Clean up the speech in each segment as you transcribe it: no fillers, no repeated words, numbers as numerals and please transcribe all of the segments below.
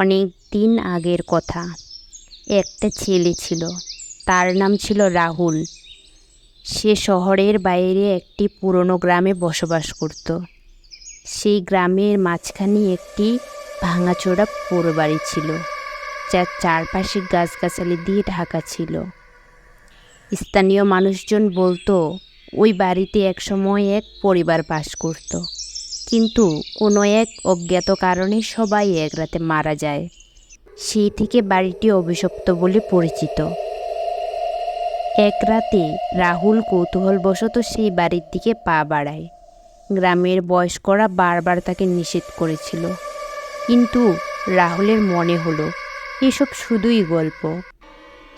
অনেক দিন আগের কথা। একটা ছেলে ছিল, তার নাম ছিল রাহুল। সে শহরের বাইরে একটি পুরনো গ্রামে বসবাস করত। সেই গ্রামের মাঝখানে একটি ভাঙাচোরা পোড়ো বাড়ি ছিল, যার চারপাশে গাছগাছালি দিয়ে ঢাকা ছিল। স্থানীয় মানুষজন বলতো ওই বাড়িতে একসময় এক পরিবার বাস করত, কিন্তু কোনো এক অজ্ঞাত কারণে সবাই এক রাতে মারা যায়। সেই থেকে বাড়িটি অভিশপ্ত বলে পরিচিত। এক রাতে রাহুল কৌতূহলবশত সেই বাড়ির দিকে পা বাড়ায়। গ্রামের বয়স্করা বারবার তাকে নিষেধ করেছিল, কিন্তু রাহুলের মনে হলো এসব শুধুই গল্প।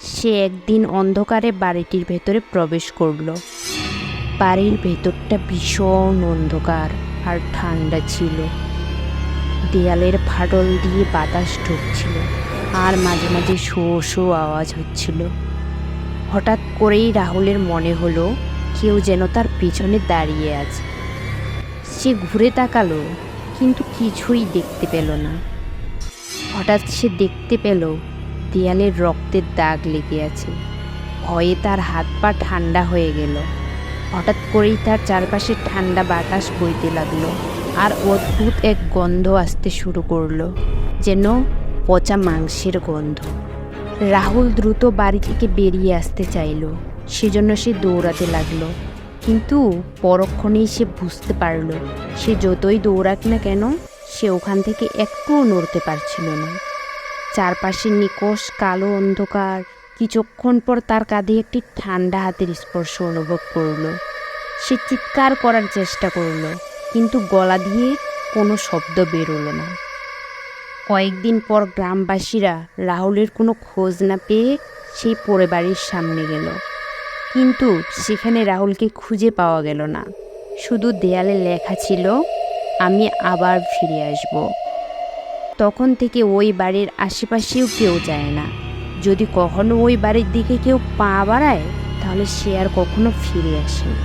সে একদিন অন্ধকারে বাড়িটির ভেতরে প্রবেশ করল। বাড়ির ভেতরটা ভীষণ অন্ধকার আর ঠান্ডা ছিল। দেয়ালের ফাটল দিয়ে বাতাস ঢুকছিল, আর মাঝে মাঝে শো শো আওয়াজ হচ্ছিল। হঠাৎ করেই রাহুলের মনে হলো কেউ যেন তার পিছনে দাঁড়িয়ে আছে। সে ঘুরে তাকালো, কিন্তু কিছুই দেখতে পেল না। হঠাৎ সে দেখতে পেল দেয়ালের রক্তের দাগ লেগে আছে। ভয়ে তার হাত পা ঠান্ডা হয়ে গেল। হঠাৎ করেই তার চারপাশে ঠান্ডা বাতাস বইতে লাগলো, আর অদ্ভুত এক গন্ধ আসতে শুরু করলো, যেন পচা মাংসের গন্ধ। রাহুল দ্রুত বাড়ি থেকে বেরিয়ে আসতে চাইল, সেজন্য সে দৌড়াতে লাগলো। কিন্তু পরক্ষণেই সে বুঝতে পারল, সে যতই দৌড়াক না কেন, সে ওখান থেকে একটুও নড়তে পারছিল না। চারপাশে নিকষ কালো অন্ধকার। কিছুক্ষণ পর তার কাঁধে একটি ঠান্ডা হাতের স্পর্শ অনুভব করলো। সে চিৎকার করার চেষ্টা করলো, কিন্তু গলা দিয়ে কোনো শব্দ বেরোলো না। কয়েকদিন পর গ্রামবাসীরা রাহুলের কোনো খোঁজ না পেয়ে সেই পোড়ো বাড়ির সামনে গেল, কিন্তু সেখানে রাহুলকে খুঁজে পাওয়া গেল না। শুধু দেয়ালে লেখা ছিল, আমি আবার ফিরে আসব। তখন থেকে ওই বাড়ির আশেপাশেও কেউ যায় না। যদি কখনো ওই বাড়ির দিকে কেউ পা বাড়ায়, তাহলে সে আর কখনো ফিরে আসে না।